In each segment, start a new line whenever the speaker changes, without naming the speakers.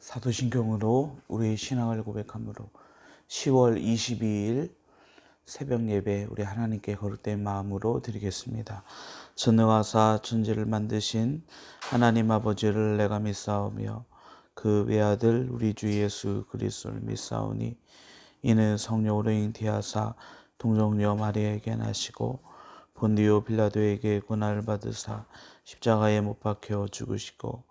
사도신경으로 우리의 신앙을 고백함으로 10월 22일 새벽 예배 우리 하나님께 거룩된 마음으로 드리겠습니다. 전능하사 천지를 만드신 하나님 아버지를 내가 믿사오며 그 외아들 우리 주 예수 그리스도를 믿사오니 이는 성령으로 잉태하사 동정녀 마리아에게 나시고 본디오 빌라도에게 고난을 받으사 십자가에 못 박혀 죽으시고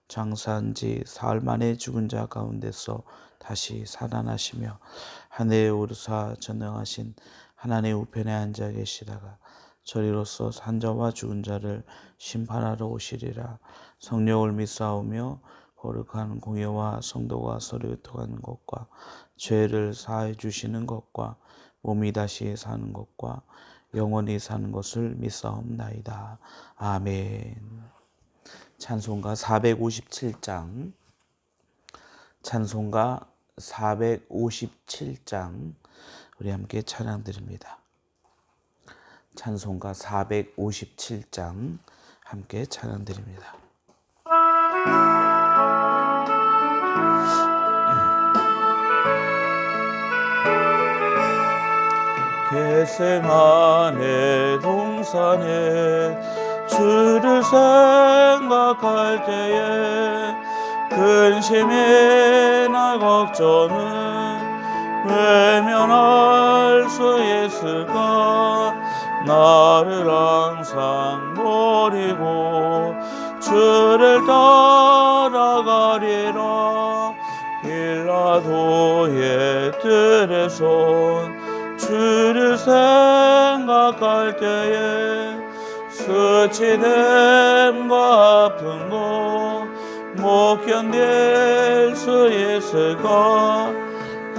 장사한 지 사흘 만에 죽은 자 가운데서 다시 살아나시며 하늘에 오르사 전능하신 하나님의 우편에 앉아 계시다가 저리로서 산자와 죽은 자를 심판하러 오시리라. 성령을 믿사오며 거룩한 공예와 성도가 서로 교통하는 것과 죄를 사해 주시는 것과 몸이 다시 사는 것과 영원히 사는 것을 믿사옵나이다. 아멘. 찬송가 457장 찬송가 457장 우리 함께 찬양 드립니다. 찬송가 457장 함께 찬양 드립니다. 겟세마네 동산에 주를 생각할 때에 근심이나 걱정은 외면할 수 있을까. 나를 항상 버리고 주를 따라가리라. 빌라도의 뜰에서 주를 생각할 때에 수치됨과 아픈 것 못 견딜 수 있을까.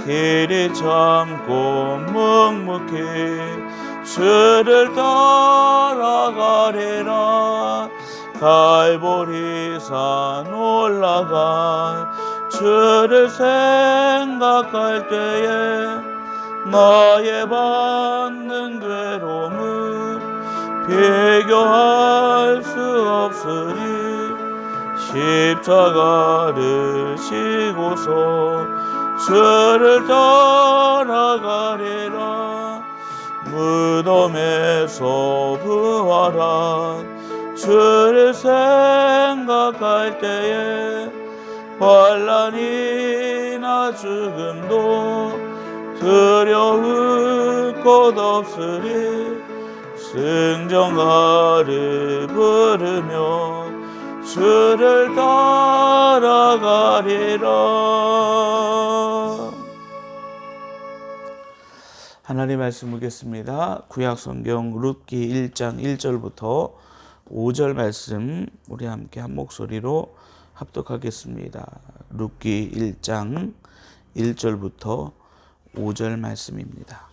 길이 참고 묵묵히 주를 따라가리라. 갈보리산 올라가 주를 생각할 때에 나의 받는 괴로움을 비교할 수 없으리. 십자가를 지고서 주를 따라가리라. 무덤에서 부활한 주를 생각할 때에 환난이나 죽음도 두려울 것 없으리. 승정가를 부르며 주를 따라가리라. 하나님 말씀 보겠습니다. 구약성경 룻기 1장 1절부터 5절 말씀 우리 함께 한 목소리로 합독하겠습니다. 룻기 1장 1절부터 5절 말씀입니다.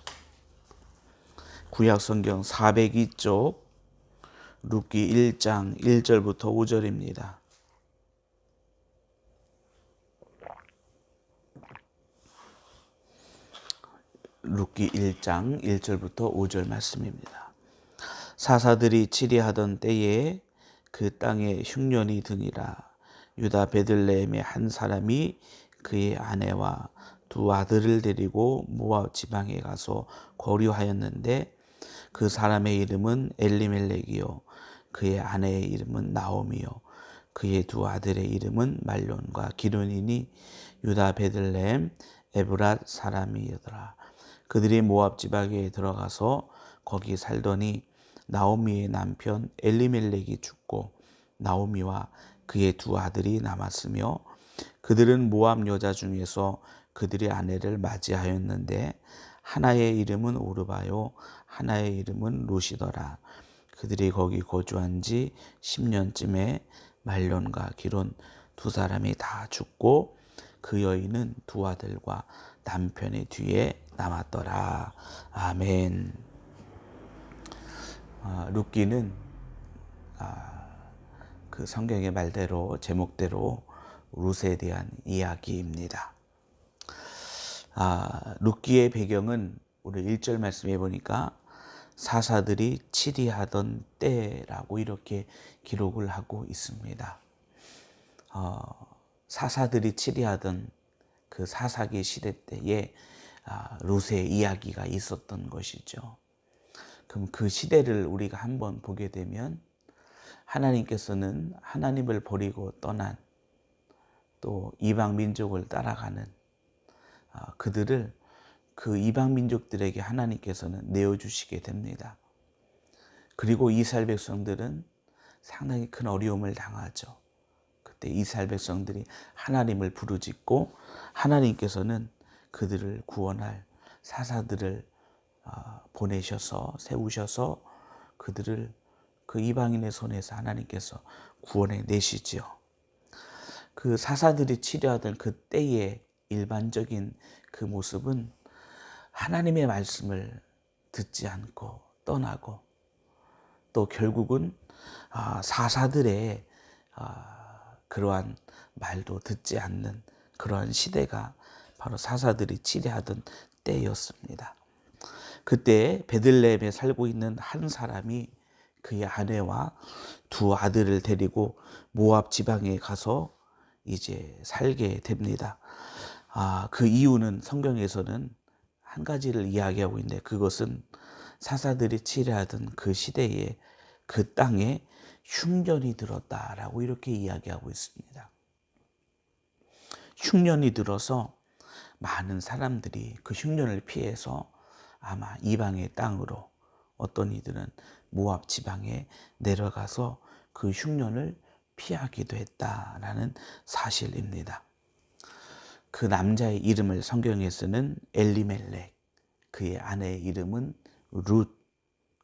구약성경 402쪽 룻기 1장 1절부터 5절입니다. 룻기 1장 1절부터 5절 말씀입니다. 사사들이 치리하던 때에 그 땅에 흉년이 드니라. 유다 베들레헴의 한 사람이 그의 아내와 두 아들을 데리고 모압 지방에 가서 거류하였는데 그 사람의 이름은 엘리멜렉이요 그의 아내의 이름은 나오미요 그의 두 아들의 이름은 말론과 기론이니 유다 베들레헴 에브랏 사람이더라. 그들이 모압 지방에 들어가서 거기 살더니 나오미의 남편 엘리멜렉이 죽고 나오미와 그의 두 아들이 남았으며 그들은 모압 여자 중에서 그들의 아내를 맞이하였는데 하나의 이름은 오르바요 하나의 이름은 롯이더라. 그들이 거기 거주한 지 10년쯤에 말론과 기론 두 사람이 다 죽고 그 여인은 두 아들과 남편의 뒤에 남았더라. 아멘. 룻기는 그 성경의 말대로 제목대로 룻에 대한 이야기입니다. 룻기의 배경은 우리 1절 말씀해 보니까 사사들이 치리하던 때라고 이렇게 기록을 하고 있습니다. 사사들이 치리하던 그 사사기 시대 때에 루세 이야기가 있었던 것이죠. 그럼 그 시대를 우리가 한번 보게 되면 하나님께서는 하나님을 버리고 떠난 또 이방 민족을 따라가는 그들을 그 이방 민족들에게 하나님께서는 내어주시게 됩니다. 그리고 이스라엘 백성들은 상당히 큰 어려움을 당하죠. 그때 이스라엘 백성들이 하나님을 부르짖고 하나님께서는 그들을 구원할 사사들을 보내셔서 세우셔서 그들을 그 이방인의 손에서 하나님께서 구원해 내시지요. 그 사사들이 치료하던 그 때의 일반적인 그 모습은 하나님의 말씀을 듣지 않고 떠나고 또 결국은 사사들의 그러한 말도 듣지 않는 그러한 시대가 바로 사사들이 치리하던 때였습니다. 그때 베들레헴에 살고 있는 한 사람이 그의 아내와 두 아들을 데리고 모압 지방에 가서 이제 살게 됩니다. 그 이유는 성경에서는 한 가지를 이야기하고 있는데 그것은 사사들이 치리하던 그 시대에 그 땅에 흉년이 들었다라고 이렇게 이야기하고 있습니다. 흉년이 들어서 많은 사람들이 그 흉년을 피해서 아마 이방의 땅으로 어떤 이들은 모압 지방에 내려가서 그 흉년을 피하기도 했다라는 사실입니다. 그 남자의 이름을 성경에서는 엘리멜렉, 그의 아내의 이름은 룻,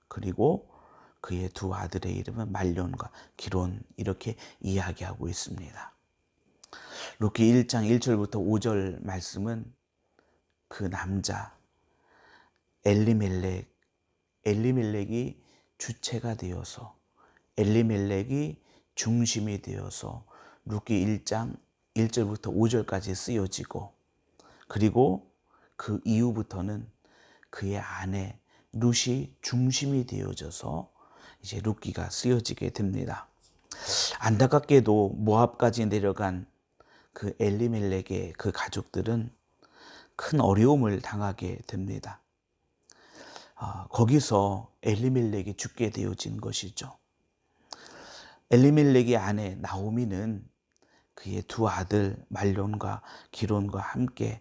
그리고 그의 두 아들의 이름은 말론과 기론 이렇게 이야기하고 있습니다. 룻기 1장 1절부터 5절 말씀은 그 남자 엘리멜렉이 주체가 되어서 엘리멜렉이 중심이 되어서 룻기 1장 1절부터 5절까지 쓰여지고 그리고 그 이후부터는 그의 아내 룻이 중심이 되어져서 이제 룻기가 쓰여지게 됩니다. 안타깝게도 모압까지 내려간 그 엘리멜렉의 그 가족들은 큰 어려움을 당하게 됩니다. 거기서 엘리멜렉이 죽게 되어진 것이죠. 엘리멜렉의 아내 나오미는 그의 두 아들 말론과 기론과 함께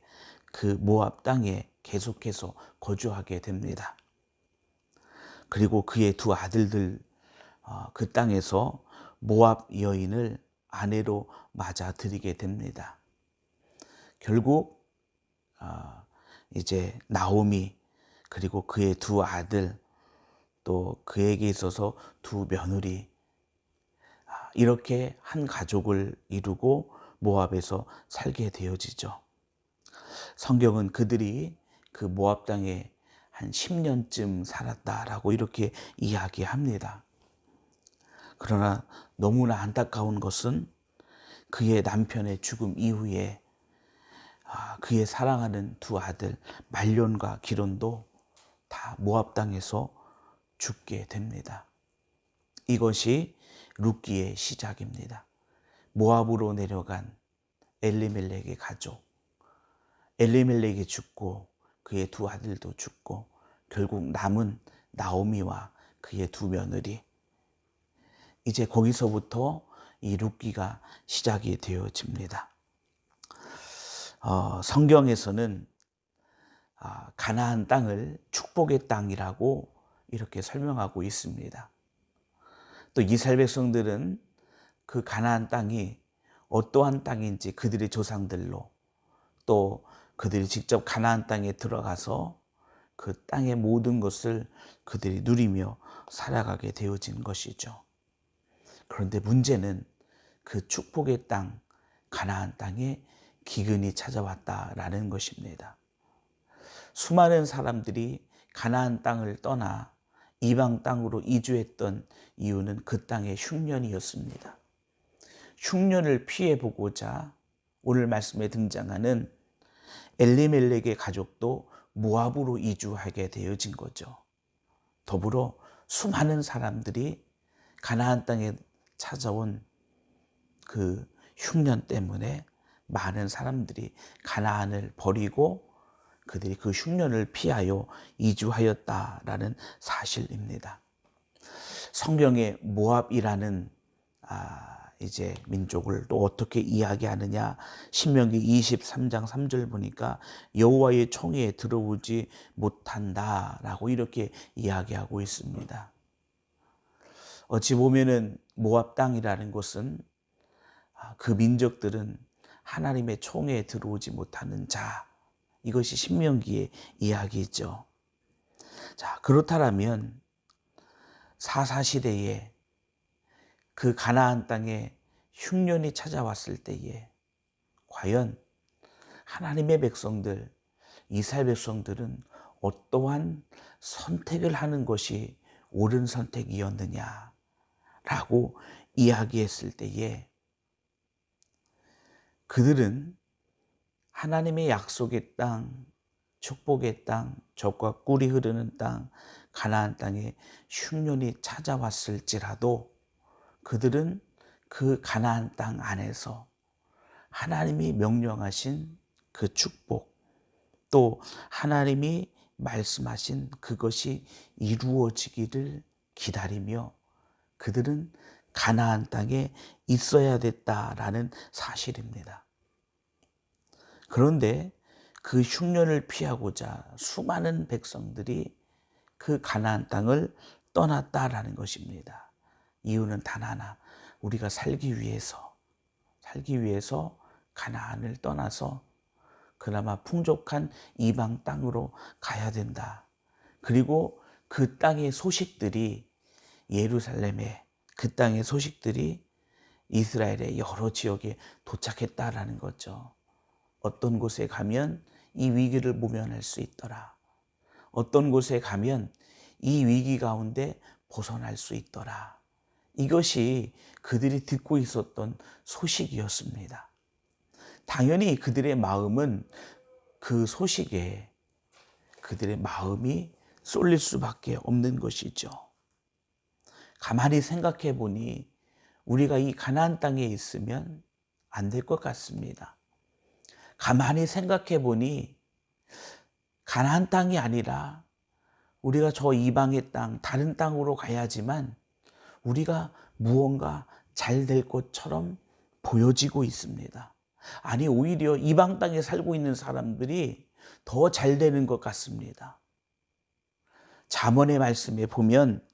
그 모압 땅에 계속해서 거주하게 됩니다. 그리고 그의 두 아들들 그 땅에서 모압 여인을 아내로 맞아들이게 됩니다. 결국 이제 나오미 그리고 그의 두 아들 또 그에게 있어서 두 며느리 이렇게 한 가족을 이루고 모압에서 살게 되어지죠. 성경은 그들이 그 모압 땅에 한 10년쯤 살았다라고 이렇게 이야기합니다. 그러나 너무나 안타까운 것은 그의 남편의 죽음 이후에 그의 사랑하는 두 아들 말론과 기론도 다 모압 땅에서 죽게 됩니다. 이것이 룻기의 시작입니다. 모압으로 내려간 엘리멜렉의 가족, 엘리멜렉이 죽고 그의 두 아들도 죽고 결국 남은 나오미와 그의 두 며느리, 이제 거기서부터 이 룻기가 시작이 되어집니다. 성경에서는 가나안 땅을 축복의 땅이라고 이렇게 설명하고 있습니다. 또 이스라엘 백성들은 그 가나안 땅이 어떠한 땅인지 그들의 조상들로 또 그들이 직접 가나안 땅에 들어가서 그 땅의 모든 것을 그들이 누리며 살아가게 되어진 것이죠. 그런데 문제는 그 축복의 땅 가나안 땅에 기근이 찾아왔다라는 것입니다. 수많은 사람들이 가나안 땅을 떠나 이방 땅으로 이주했던 이유는 그 땅의 흉년이었습니다. 흉년을 피해보고자 오늘 말씀에 등장하는 엘리멜렉의 가족도 모압으로 이주하게 되어진 거죠. 더불어 수많은 사람들이 가나안 땅에 찾아온 그 흉년 때문에 많은 사람들이 가나안을 버리고 그들이 그 흉년을 피하여 이주하였다라는 사실입니다. 성경에 모압이라는 이제 민족을 또 어떻게 이야기하느냐, 신명기 23장 3절 보니까 여호와의 총에 들어오지 못한다라고 이렇게 이야기하고 있습니다. 어찌 보면은 모압 땅이라는 곳은 그 민족들은 하나님의 총에 들어오지 못하는 자, 이것이 신명기의 이야기죠. 자, 그렇다면 사사시대에 그 가나안 땅에 흉년이 찾아왔을 때에 과연 하나님의 백성들, 이스라엘 백성들은 어떠한 선택을 하는 것이 옳은 선택이었느냐라고 이야기했을 때에 그들은 하나님의 약속의 땅, 축복의 땅, 젖과 꿀이 흐르는 땅, 가나안 땅에 흉년이 찾아왔을지라도 그들은 그 가나안 땅 안에서 하나님이 명령하신 그 축복, 또 하나님이 말씀하신 그것이 이루어지기를 기다리며 그들은 가나안 땅에 있어야 됐다라는 사실입니다. 그런데 그 흉년을 피하고자 수많은 백성들이 그 가나안 땅을 떠났다라는 것입니다. 이유는 단 하나, 우리가 살기 위해서 가나안을 떠나서 그나마 풍족한 이방 땅으로 가야 된다. 그리고 그 땅의 소식들이 예루살렘에, 그 땅의 소식들이 이스라엘의 여러 지역에 도착했다라는 거죠. 어떤 곳에 가면 이 위기를 모면할 수 있더라. 어떤 곳에 가면 이 위기 가운데 벗어날 수 있더라. 이것이 그들이 듣고 있었던 소식이었습니다. 당연히 그들의 마음은 그 소식에 그들의 마음이 쏠릴 수밖에 없는 것이죠. 가만히 생각해 보니 우리가 이 가나안 땅에 있으면 안 될 것 같습니다. 가만히 생각해 보니 가나안 땅이 아니라 우리가 저 이방의 땅, 다른 땅으로 가야지만 우리가 무언가 잘 될 것처럼 보여지고 있습니다. 아니, 오히려 이방 땅에 살고 있는 사람들이 더 잘 되는 것 같습니다. 잠언의 말씀에 보면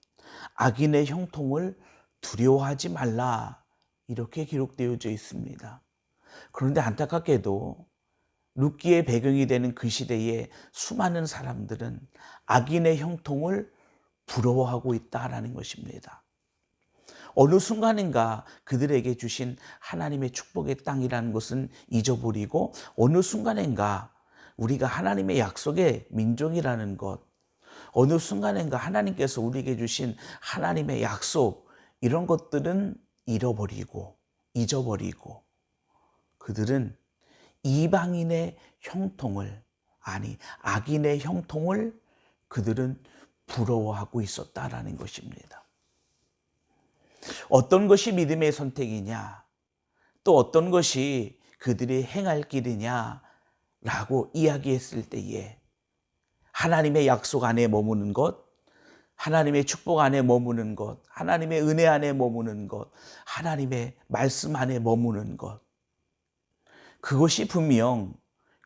악인의 형통을 두려워하지 말라 이렇게 기록되어져 있습니다. 그런데 안타깝게도 룻기의 배경이 되는 그 시대에 수많은 사람들은 악인의 형통을 부러워하고 있다라는 것입니다. 어느 순간인가 그들에게 주신 하나님의 축복의 땅이라는 것은 잊어버리고 어느 순간인가 우리가 하나님의 약속의 민족이라는 것, 어느 순간인가 하나님께서 우리에게 주신 하나님의 약속, 이런 것들은 잃어버리고 잊어버리고 그들은 이방인의 형통을, 아니 악인의 형통을 그들은 부러워하고 있었다라는 것입니다. 어떤 것이 믿음의 선택이냐, 또 어떤 것이 그들이 행할 길이냐라고 이야기했을 때에 하나님의 약속 안에 머무는 것, 하나님의 축복 안에 머무는 것, 하나님의 은혜 안에 머무는 것, 하나님의 말씀 안에 머무는 것, 그것이 분명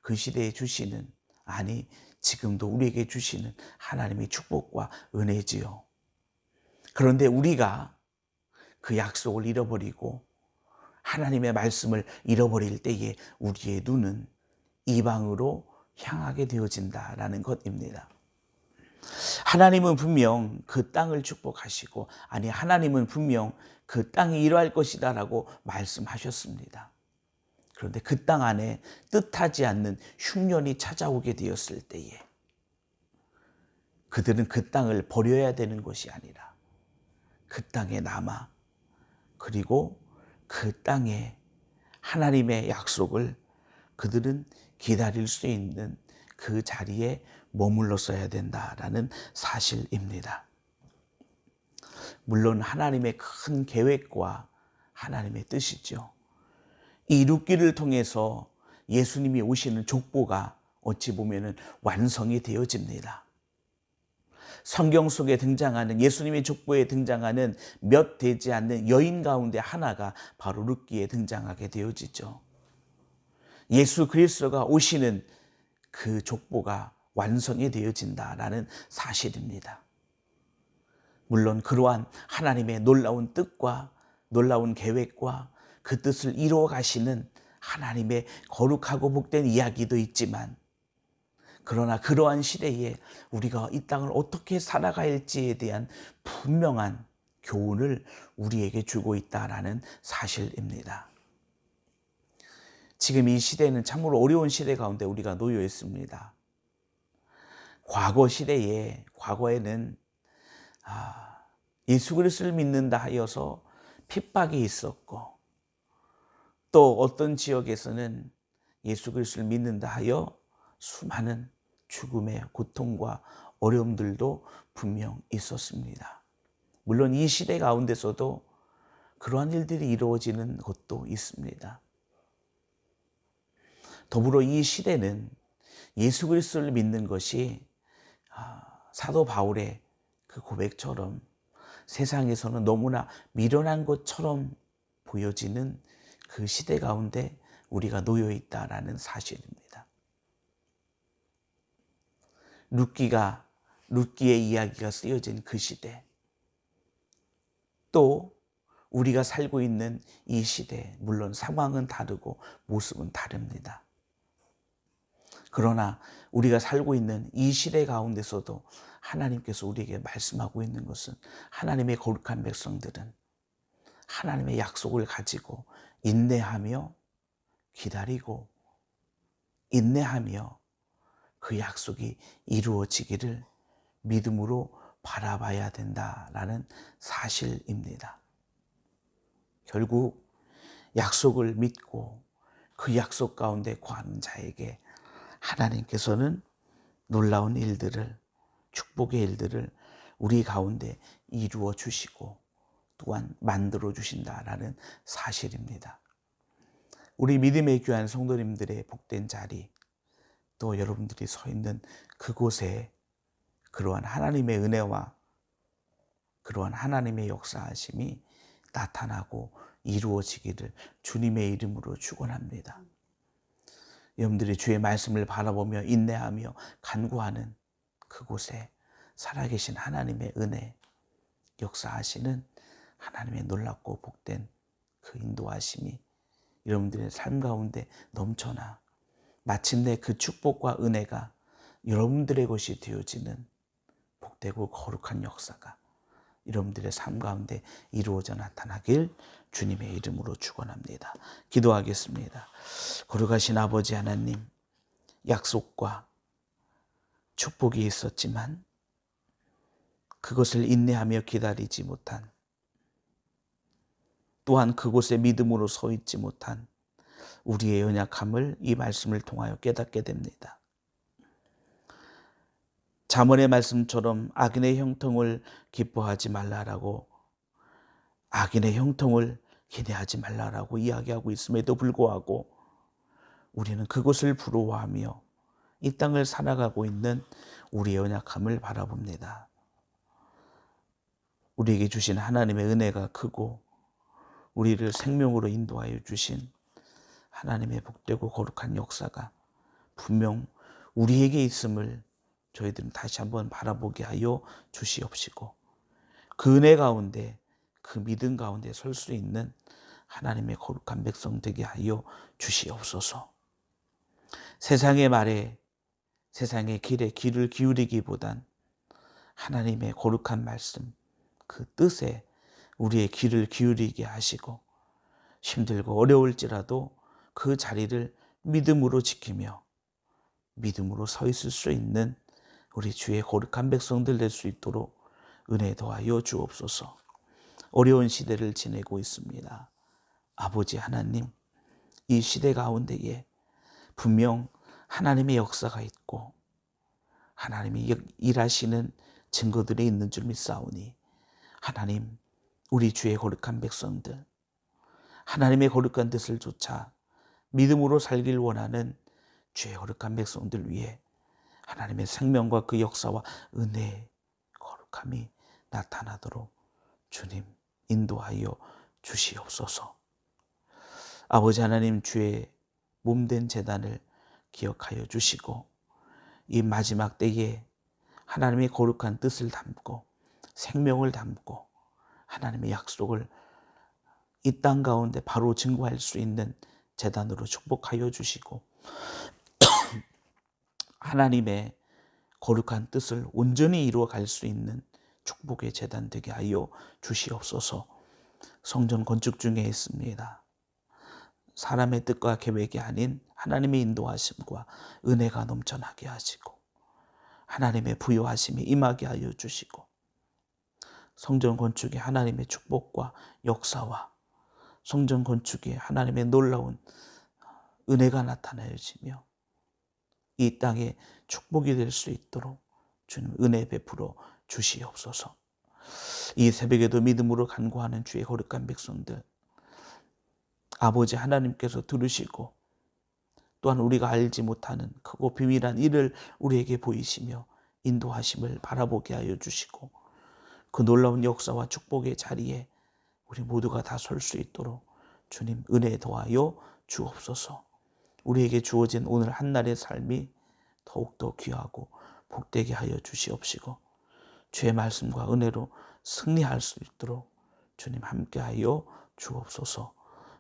그 시대에 주시는, 아니 지금도 우리에게 주시는 하나님의 축복과 은혜지요. 그런데 우리가 그 약속을 잃어버리고 하나님의 말씀을 잃어버릴 때에 우리의 눈은 이방으로 향하게 되어진다라는 것입니다. 하나님은 분명 그 땅을 축복하시고, 아니 하나님은 분명 그 땅이 이러할 것이다라고 말씀하셨습니다. 그런데 그 땅 안에 뜻하지 않는 흉년이 찾아오게 되었을 때에 그들은 그 땅을 버려야 되는 것이 아니라 그 땅에 남아, 그리고 그 땅에 하나님의 약속을 그들은 기다릴 수 있는 그 자리에 머물렀어야 된다라는 사실입니다. 물론 하나님의 큰 계획과 하나님의 뜻이죠. 이 룻기를 통해서 예수님이 오시는 족보가 어찌 보면은 완성이 되어집니다. 성경 속에 등장하는 예수님의 족보에 등장하는 몇 되지 않는 여인 가운데 하나가 바로 룻기에 등장하게 되어지죠. 예수 그리스도가 오시는 그 족보가 완성이 되어진다라는 사실입니다. 물론 그러한 하나님의 놀라운 뜻과 놀라운 계획과 그 뜻을 이루어 가시는 하나님의 거룩하고 복된 이야기도 있지만, 그러나 그러한 시대에 우리가 이 땅을 어떻게 살아가야 할지에 대한 분명한 교훈을 우리에게 주고 있다라는 사실입니다. 지금 이 시대는 참으로 어려운 시대 가운데 우리가 놓여 있습니다. 과거에는 예수 그리스도를 믿는다 하여서 핍박이 있었고, 또 어떤 지역에서는 예수 그리스도를 믿는다 하여 수많은 죽음의 고통과 어려움들도 분명 있었습니다. 물론 이 시대 가운데서도 그러한 일들이 이루어지는 것도 있습니다. 더불어 이 시대는 예수 그리스도를 믿는 것이 사도 바울의 그 고백처럼 세상에서는 너무나 미련한 것처럼 보여지는 그 시대 가운데 우리가 놓여 있다라는 사실입니다. 룻기의 이야기가 쓰여진 그 시대, 또 우리가 살고 있는 이 시대, 물론 상황은 다르고 모습은 다릅니다. 그러나 우리가 살고 있는 이 시대 가운데서도 하나님께서 우리에게 말씀하고 있는 것은, 하나님의 거룩한 백성들은 하나님의 약속을 가지고 인내하며 기다리고 인내하며 그 약속이 이루어지기를 믿음으로 바라봐야 된다라는 사실입니다. 결국 약속을 믿고 그 약속 가운데 거하는 자에게 하나님께서는 놀라운 일들을, 축복의 일들을 우리 가운데 이루어 주시고 또한 만들어 주신다라는 사실입니다. 우리 믿음의 귀한 성도님들의 복된 자리, 또 여러분들이 서 있는 그곳에 그러한 하나님의 은혜와 그러한 하나님의 역사하심이 나타나고 이루어지기를 주님의 이름으로 축원합니다. 여러분들이 주의 말씀을 바라보며 인내하며 간구하는 그곳에 살아계신 하나님의 은혜, 역사하시는 하나님의 놀랍고 복된 그 인도하심이 여러분들의 삶 가운데 넘쳐나 마침내 그 축복과 은혜가 여러분들의 것이 되어지는 복되고 거룩한 역사가 여러분들의 삶 가운데 이루어져 나타나길 주님의 이름으로 축원합니다. 기도하겠습니다. 거룩하신 아버지 하나님, 약속과 축복이 있었지만 그것을 인내하며 기다리지 못한, 또한 그곳에 믿음으로 서 있지 못한 우리의 연약함을 이 말씀을 통하여 깨닫게 됩니다. 잠언의 말씀처럼 악인의 형통을 기뻐하지 말라라고, 악인의 형통을 기대하지 말라라고 이야기하고 있음에도 불구하고 우리는 그것을 부러워하며 이 땅을 살아가고 있는 우리의 연약함을 바라봅니다. 우리에게 주신 하나님의 은혜가 크고 우리를 생명으로 인도하여 주신 하나님의 복되고 거룩한 역사가 분명 우리에게 있음을 저희들은 다시 한번 바라보게 하여 주시옵시고, 그 은혜 가운데, 그 믿음 가운데 설 수 있는 하나님의 거룩한 백성 되게 하여 주시옵소서. 세상의 말에, 세상의 길에 귀를 기울이기보단 하나님의 거룩한 말씀, 그 뜻에 우리의 귀를 기울이게 하시고, 힘들고 어려울지라도 그 자리를 믿음으로 지키며 믿음으로 서 있을 수 있는 우리 주의 거룩한 백성들 될 수 있도록 은혜 더하여 주옵소서. 어려운 시대를 지내고 있습니다. 아버지 하나님, 이 시대 가운데에 분명 하나님의 역사가 있고 하나님이 일하시는 증거들이 있는 줄 믿사오니, 하나님, 우리 주의 거룩한 백성들, 하나님의 거룩한 뜻을 쫓아 믿음으로 살길 원하는 주의 거룩한 백성들 위해 하나님의 생명과 그 역사와 은혜의 거룩함이 나타나도록 주님 인도하여 주시옵소서. 아버지 하나님, 주의 몸된 제단을 기억하여 주시고 이 마지막 때에 하나님의 거룩한 뜻을 담고 생명을 담고 하나님의 약속을 이 땅 가운데 바로 증거할 수 있는 제단으로 축복하여 주시고 하나님의 거룩한 뜻을 온전히 이루어갈 수 있는 축복의 제단 되게 하여 주시옵소서. 성전 건축 중에 있습니다. 사람의 뜻과 계획이 아닌 하나님의 인도하심과 은혜가 넘쳐나게 하시고 하나님의 부요하심이 임하게 하여 주시고 성전 건축에 하나님의 축복과 역사와 성전 건축에 하나님의 놀라운 은혜가 나타나지며 이 땅에 축복이 될 수 있도록 주님 은혜 베풀어 주시옵소서. 이 새벽에도 믿음으로 간구하는 주의 거룩한 백성들, 아버지 하나님께서 들으시고 또한 우리가 알지 못하는 크고 비밀한 일을 우리에게 보이시며 인도하심을 바라보게 하여 주시고 그 놀라운 역사와 축복의 자리에 우리 모두가 다 설 수 있도록 주님 은혜 더하여 주옵소서. 우리에게 주어진 오늘 한날의 삶이 더욱더 귀하고 복되게 하여 주시옵시고 주의 말씀과 은혜로 승리할 수 있도록 주님 함께하여 주옵소서.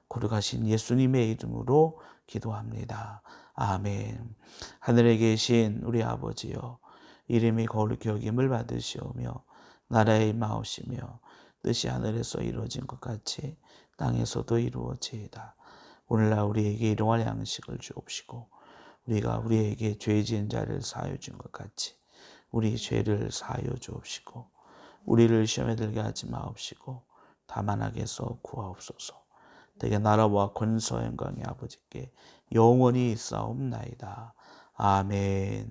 거룩하신 예수님의 이름으로 기도합니다. 아멘. 하늘에 계신 우리 아버지여, 이름이 거룩히 여김을 받으시오며 나라의 임하옵시며 뜻이 하늘에서 이루어진 것 같이 땅에서도 이루어지이다. 오늘날 우리에게 일용할 양식을 주옵시고 우리가 우리에게 죄 지은 자를 사하여 준 것 같이 우리 죄를 사하여 주옵시고 우리를 시험에 들게 하지 마옵시고 다만 악에서 구하옵소서. 대개 나라와 권세 영광이 아버지께 영원히 있사옵나이다. 아멘.